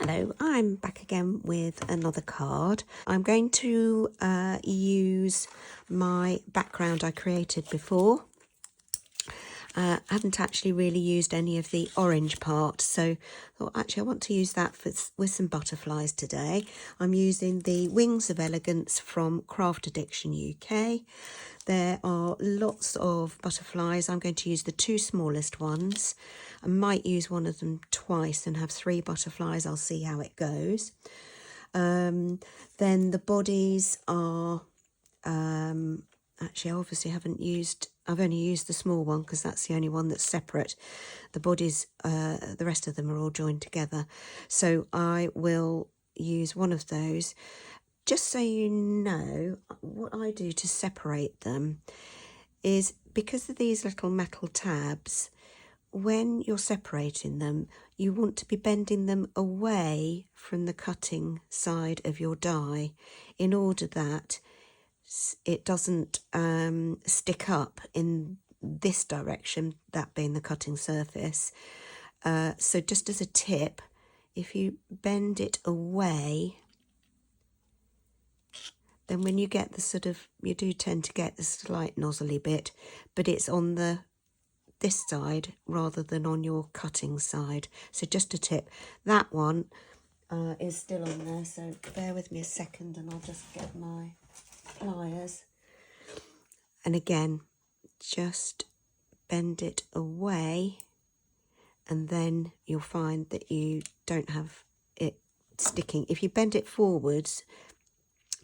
Hello, I'm back again with another card. I'm going to use my background I created before. I haven't actually really used any of the orange part, so I thought actually I want to use that with some butterflies today. I'm using the Wings of Elegance from Craftaddiciton UK. There are lots of butterflies. I'm going to use the two smallest ones. I might use one of them twice and have 3 butterflies. I'll see how it goes. Then the bodies are, actually I obviously I've only used the small one because that's the only one that's separate. The bodies, the rest of them are all joined together. So I will use one of those. Just so you know, what I do to separate them is, because of these little metal tabs, when you're separating them, you want to be bending them away from the cutting side of your die in order that it doesn't stick up in this direction, that being the cutting surface. So just as a tip, if you bend it away, then when you get the sort of, you do tend to get the slight nozzly bit, but it's on this side rather than on your cutting side. So just a tip. That one is still on there, so bear with me a second and I'll just get my pliers. And again, just bend it away, and then you'll find that you don't have it sticking. If you bend it forwards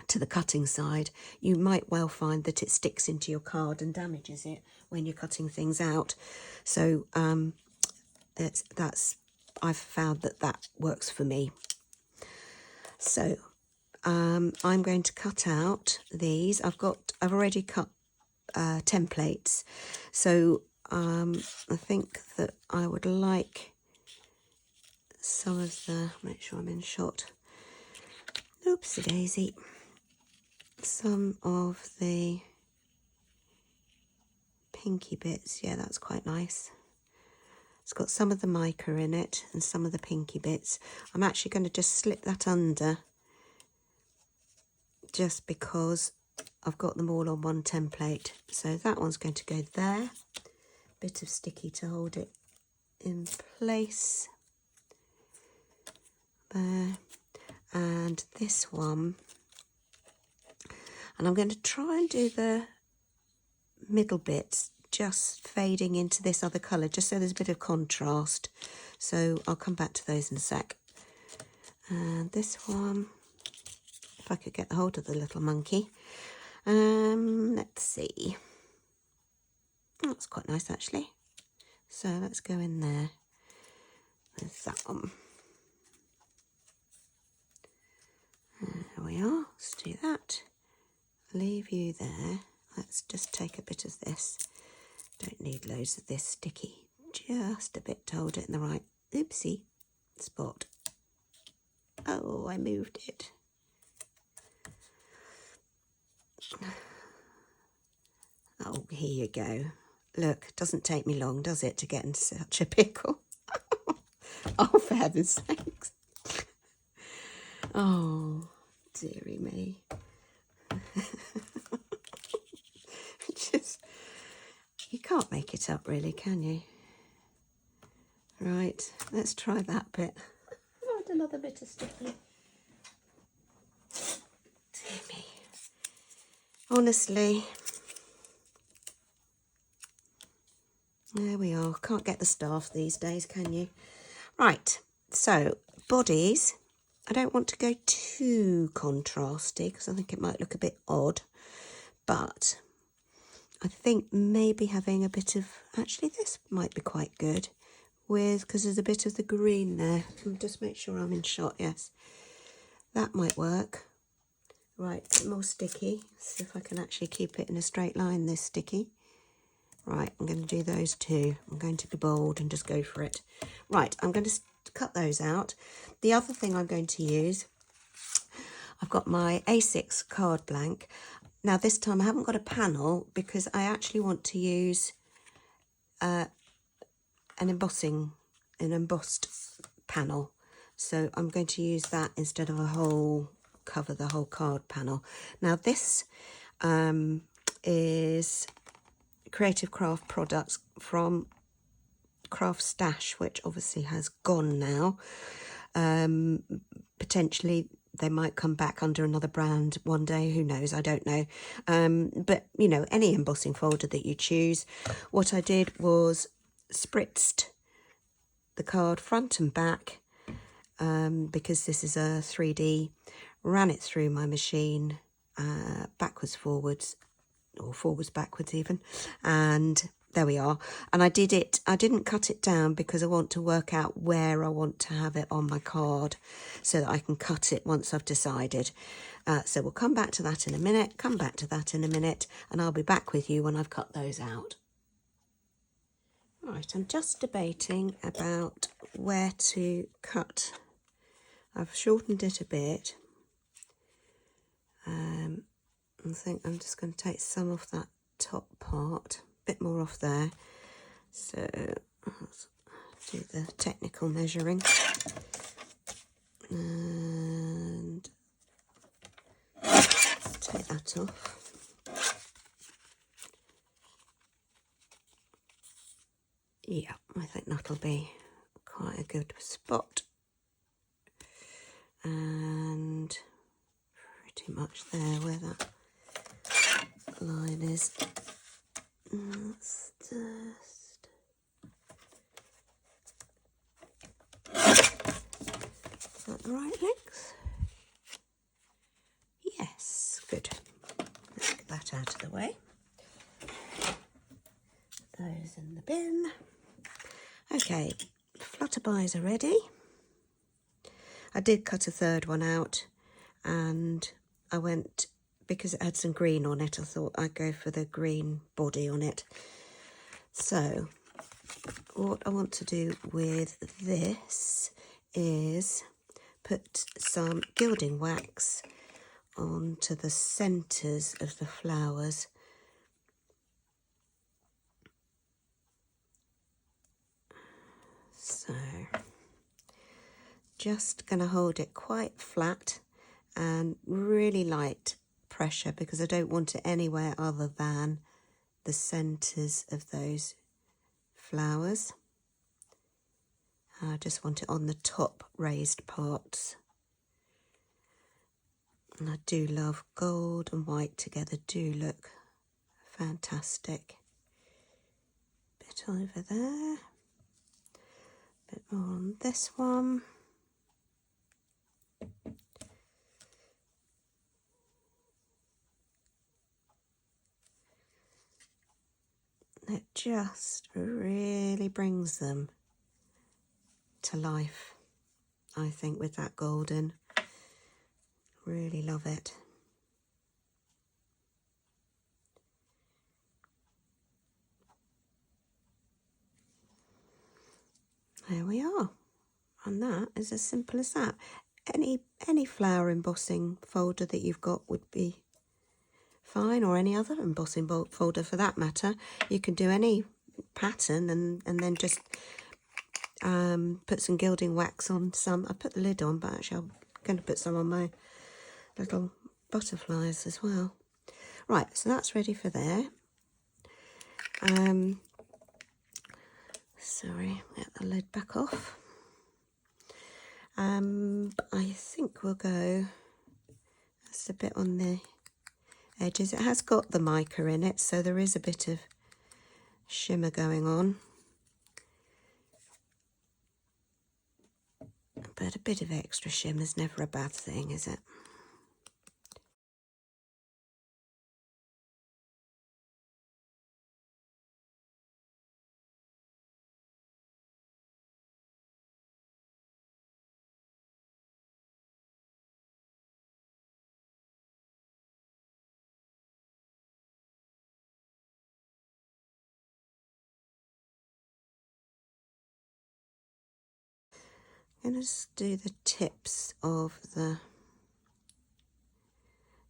to the cutting side, you might well find that it sticks into your card and damages it when you're cutting things out. So I've found that works for me. So I'm going to cut out these. I've already cut templates, so I think that I would like some of the, make sure I'm in shot, oopsie daisy, some of the pinky bits. Yeah, that's quite nice. It's got some of the mica in it and some of the pinky bits. I'm actually going to just slip that under, just because I've got them all on one template. So that one's going to go there. Bit of sticky to hold it in place. There. And this one. And I'm going to try and do the middle bits just fading into this other colour, just so there's a bit of contrast. So I'll come back to those in a sec. And this one, if I could get hold of the little monkey. Let's see. That's quite nice actually. So let's go in there with that one. There we are. Let's do that. Leave you there. Let's just take a bit of this. Don't need loads of this sticky. Just a bit to hold it in the right, oopsie, spot. Oh, I moved it. Oh, here you go. Look, it doesn't take me long, does it, to get into such a pickle? Oh, for heaven's sakes. Oh, dearie me. You can't make it up really, can you? Right, let's try that bit. Add another bit of sticky. Dear me. Honestly. There we are. Can't get the staff these days, can you? Right, so bodies. I don't want to go too contrasty because I think it might look a bit odd. But I think maybe having a bit of, actually this might be quite good with, because there's a bit of the green there. I'll just make sure I'm in shot, yes. That might work. Right, a bit more sticky. See if I can actually keep it in a straight line, this sticky. Right, I'm going to do those two. I'm going to be bold and just go for it. Right, I'm going to cut those out. The other thing I'm going to use, I've got my A6 card blank. Now this time I haven't got a panel because I actually want to use an embossed panel. So I'm going to use that instead of a whole, cover the whole card panel. Now this is Creative Craft products from Craft Stash, which obviously has gone now. Potentially they might come back under another brand one day, who knows, I don't know. But you know, any embossing folder that you choose. What I did was spritzed the card front and back, because this is a 3D, ran it through my machine, backwards forwards, or forwards backwards even, and there we are. And I didn't cut it down because I want to work out where I want to have it on my card so that I can cut it once I've decided. So we'll come back to that in a minute, and I'll be back with you when I've cut those out. Right, I'm just debating about where to cut. I've shortened it a bit. I think I'm just going to take some of that top part, a bit more off there. So let's do the technical measuring. And take that off. Yeah, I think that'll be quite a good spot. And pretty much there where that line is. Let's just... Is that the right length? Yes, good. Let's get that out of the way. Those in the bin. Okay, flutterbys are ready. I did cut a third one out, and I went, because it had some green on it, I thought I'd go for the green body on it. So what I want to do with this is put some gilding wax onto the centres of the flowers. So just going to hold it quite flat and really light pressure, because I don't want it anywhere other than the centres of those flowers. I just want it on the top raised parts. And I do love gold and white together, do look fantastic. Bit over there, bit more on this one. It just really brings them to life, I think, with that golden. Really love it. There we are. And that is as simple as that. Any flower embossing folder that you've got would be fine, or any other embossing folder for that matter. You can do any pattern and then just put some gilding wax on some. I put the lid on, but actually I'm going to put some on my little butterflies as well. Right, so that's ready for there. Sorry, get the lid back off. I think we'll go, that's a bit on the edges. It has got the mica in it, so there is a bit of shimmer going on. But a bit of extra shimmer is never a bad thing, is it? I'm going to just do the tips of the...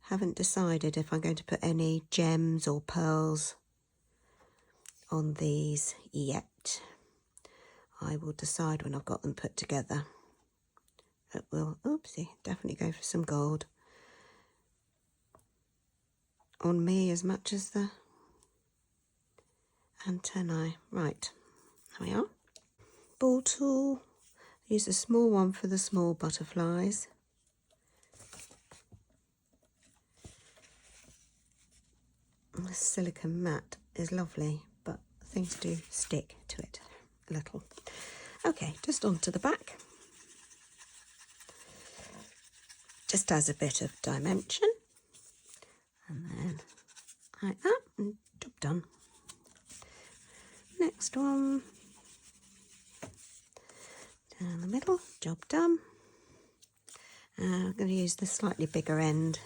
Haven't decided if I'm going to put any gems or pearls on these yet. I will decide when I've got them put together. It will, oopsie, definitely go for some gold on me as much as the antennae. Right, there we are. Ball tool, use a small one for the small butterflies. And the silicone mat is lovely, but things do stick to it a little. Okay, just onto the back. Just as a bit of dimension. And then like that, and job done. Next one. Down the middle, job done. I'm going to use the slightly bigger end.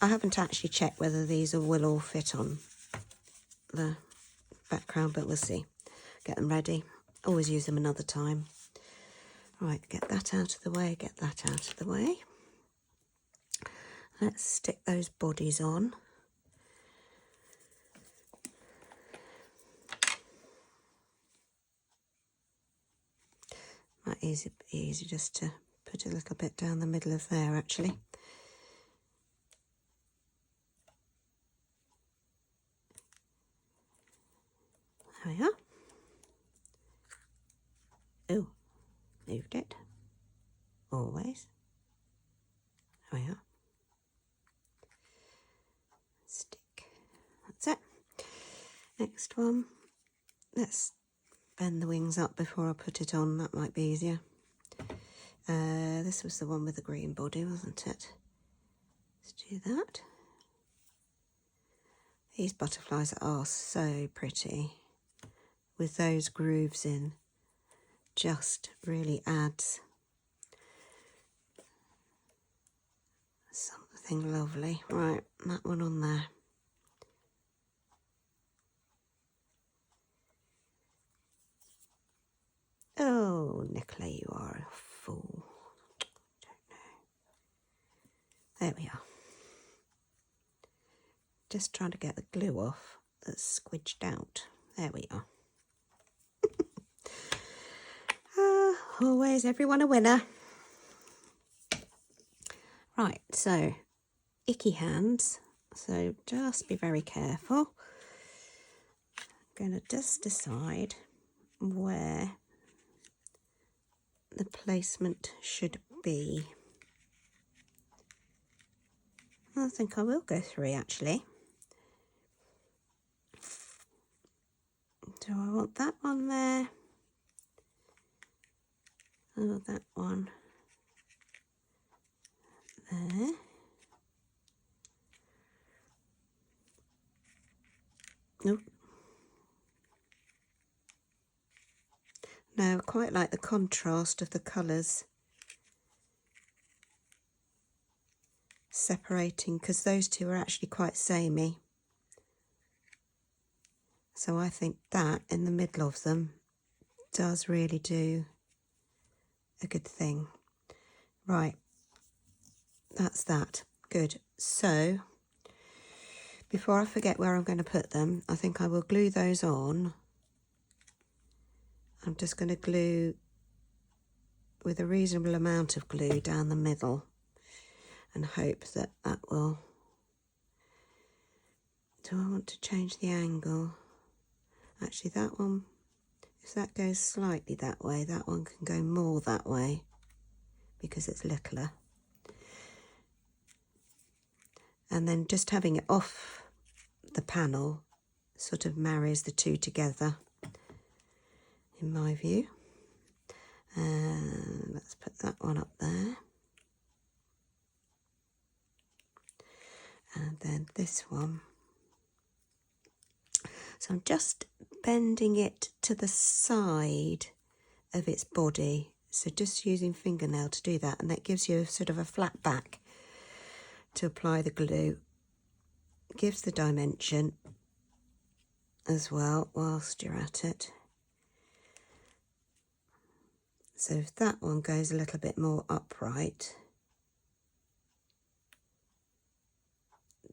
I haven't actually checked whether these will all fit on the background, but we'll see. Get them ready. Always use them another time. Right, get that out of the way, get that out of the way. Let's stick those bodies on. Might be easy just to put a little bit down the middle of there, actually. There we are. Oh, moved it. Always. There we are. Stick. That's it. Next one. Let's bend the wings up before I put it on. That might be easier. This was the one with the green body, wasn't it? Let's do that. These butterflies are so pretty with those grooves in. Just really adds something lovely. Right, that one on there. Oh, Nicola, you are a fool. Don't know. There we are. Just trying to get the glue off that's squidged out. There we are. Always everyone a winner. Right, so icky hands. So just be very careful. I'm going to just decide where the placement should be. I think I will go 3 actually. Do I want that one there? Oh, that one there. Nope. No, I quite like the contrast of the colours separating, because those two are actually quite samey. So I think that in the middle of them does really do a good thing. Right, that's that. Good. So before I forget where I'm going to put them, I think I will glue those on. I'm just going to glue with a reasonable amount of glue down the middle and hope that that will... Do I want to change the angle? Actually, that one, if that goes slightly that way, that one can go more that way because it's littler. And then just having it off the panel sort of marries the two together, in my view. Let's put that one up there. And then this one. So I'm just bending it to the side of its body. So just using fingernail to do that, and that gives you sort of a flat back to apply the glue. Gives the dimension as well whilst you're at it. So if that one goes a little bit more upright,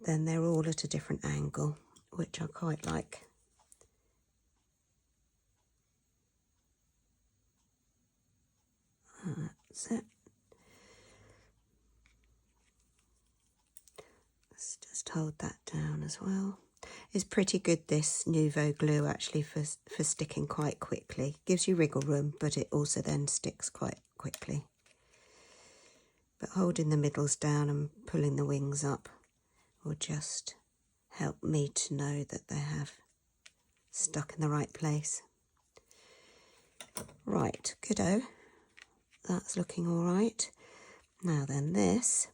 then they're all at a different angle, which I quite like. That's it. Let's just hold that down as well. It's pretty good, this Nouveau glue, actually, for sticking quite quickly. Gives you wriggle room, but it also then sticks quite quickly. But holding the middles down and pulling the wings up will just help me to know that they have stuck in the right place. Right, goodo. That's looking all right. Now then, this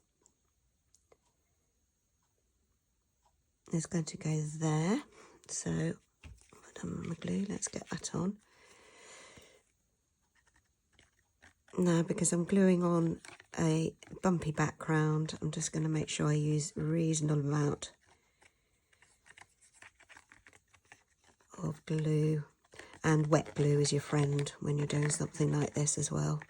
is going to go there. So, I've done my glue. Let's get that on. Now, because I'm gluing on a bumpy background, I'm just going to make sure I use a reasonable amount of glue. And wet glue is your friend when you're doing something like this as well.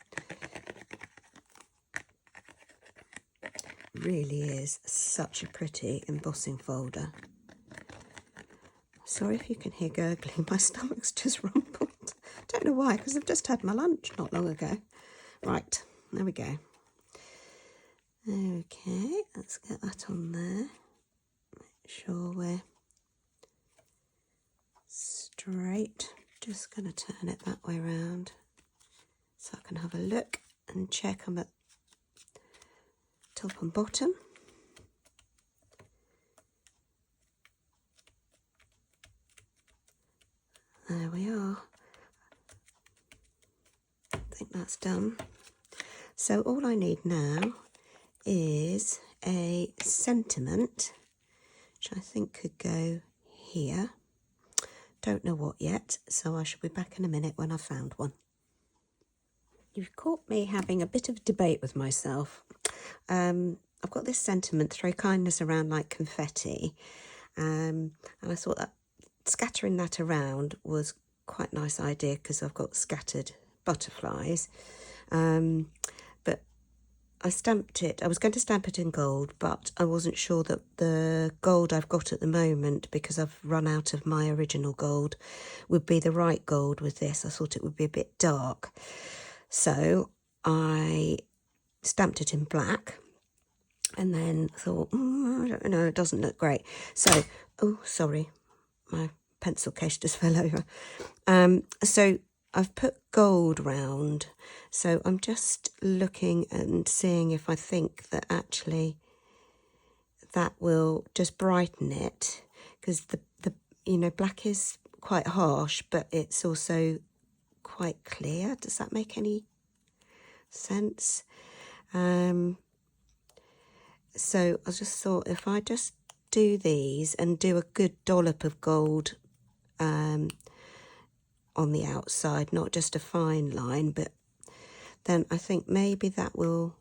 Really is such a pretty embossing folder. Sorry if you can hear gurgling, my stomach's just rumbled. Don't know why, because I've just had my lunch not long ago. Right, there we go. Okay, let's get that on there. Make sure we're straight. Just going to turn it that way around so I can have a look and check I'm at top and bottom. There we are. I think that's done. So all I need now is a sentiment, which I think could go here. Don't know what yet, so I shall be back in a minute when I've found one. You've caught me having a bit of a debate with myself. I've got this sentiment, throw kindness around like confetti, and I thought that scattering that around was quite a nice idea because I've got scattered butterflies. But I stamped it. I was going to stamp it in gold, but I wasn't sure that the gold I've got at the moment, because I've run out of my original gold, would be the right gold with this. I thought it would be a bit dark. So I stamped it in black and then thought, I don't know, it doesn't look great. So, oh, sorry, my pencil case just fell over. So I've put gold round. So I'm just looking and seeing if I think that actually that will just brighten it, because the black is quite harsh, but it's also quite clear. Does that make any sense? So I just thought if I just do these and do a good dollop of gold on the outside, not just a fine line, but then I think maybe that will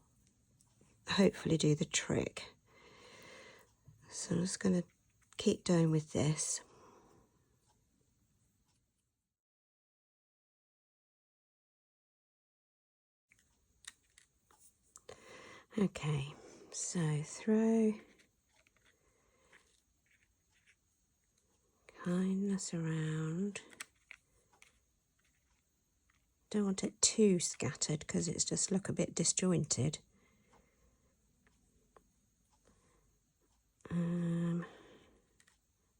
hopefully do the trick. So I'm just going to keep going with this. Okay, so throw kindness around. Don't want it too scattered because it's just look a bit disjointed.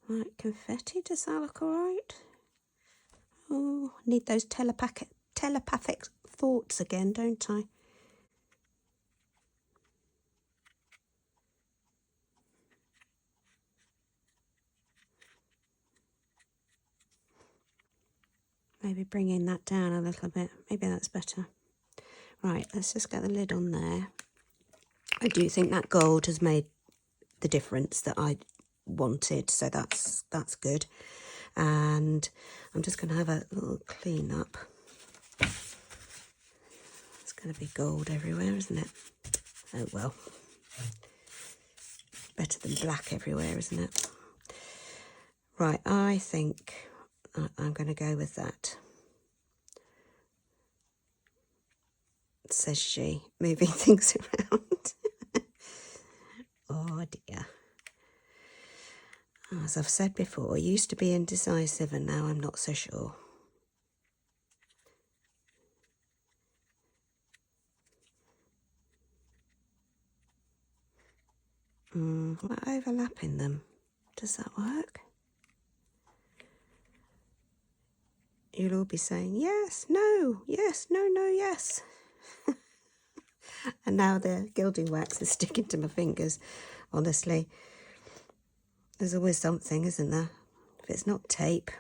Like confetti, does that look all right? Oh, I need those telepathic thoughts again, don't I? Maybe bringing that down a little bit. Maybe that's better. Right, let's just get the lid on there. I do think that gold has made the difference that I wanted, so that's good. And I'm just going to have a little clean up. It's going to be gold everywhere, isn't it? Oh well. Better than black everywhere, isn't it? Right, I think I'm going to go with that. Says she, moving things around. Oh dear. As I've said before, I used to be indecisive and now I'm not so sure. What about overlapping them? Does that work? You'll all be saying, yes, no, yes, no, no, yes. And now the gilding wax is sticking to my fingers, honestly. There's always something, isn't there? If it's not tape.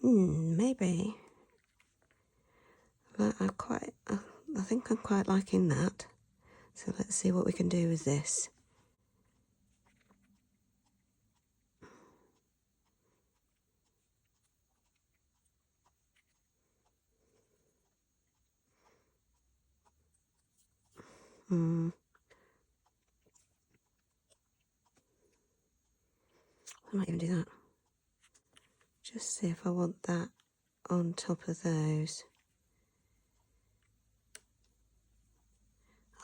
Maybe. But I think I'm quite liking that. So let's see what we can do with this. I'm not going to do that. Just see if I want that on top of those.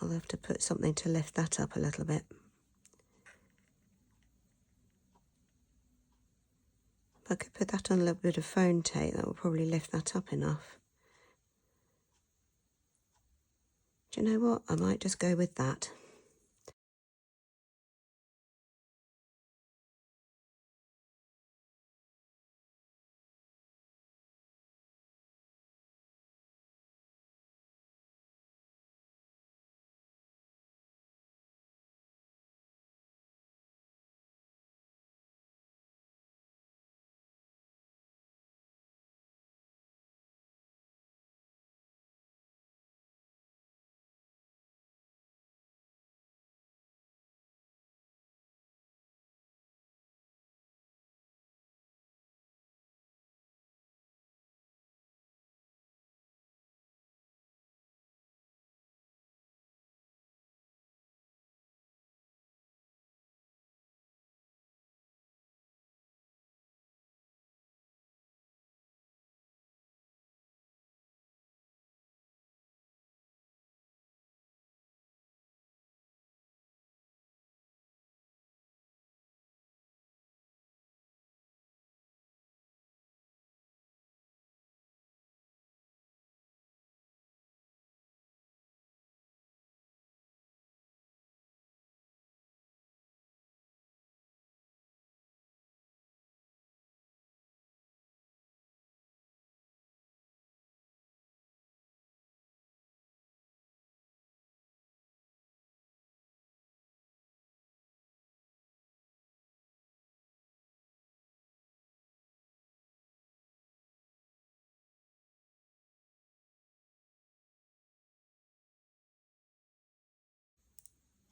I'll have to put something to lift that up a little bit. If I could put that on a little bit of phone tape, that will probably lift that up enough. Do you know what? I might just go with that.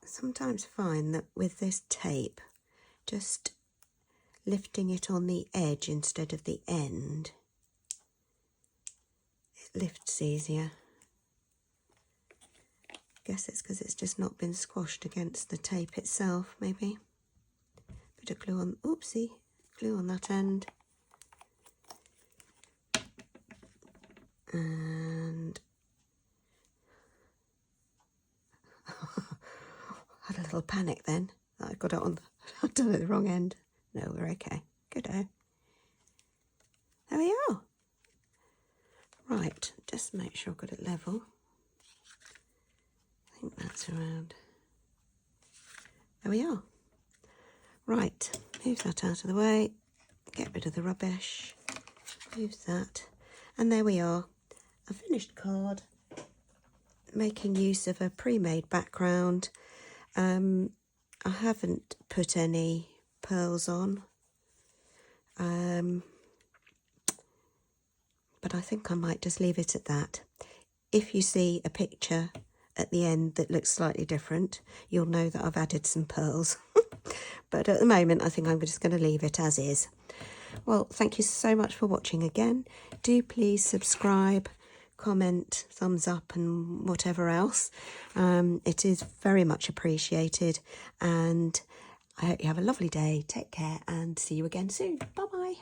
Sometimes find that with this tape, just lifting it on the edge instead of the end, it lifts easier. Guess it's because it's just not been squashed against the tape itself, maybe. Bit of glue on, oopsie, glue on that end. And had a little panic then that I got it on, I've done it the wrong end. No, we're okay. Good-o. There we are. Right, just make sure I've got it level. I think that's around. There we are. Right, move that out of the way. Get rid of the rubbish. Move that. And there we are. A finished card. Making use of a pre-made background. I haven't put any pearls on. But I think I might just leave it at that. If you see a picture at the end that looks slightly different, you'll know that I've added some pearls. But at the moment, I think I'm just going to leave it as is. Well, thank you so much for watching again. Do please subscribe, comment, thumbs up and whatever else. It is very much appreciated, and I hope you have a lovely day. Take care and see you again soon. Bye-bye.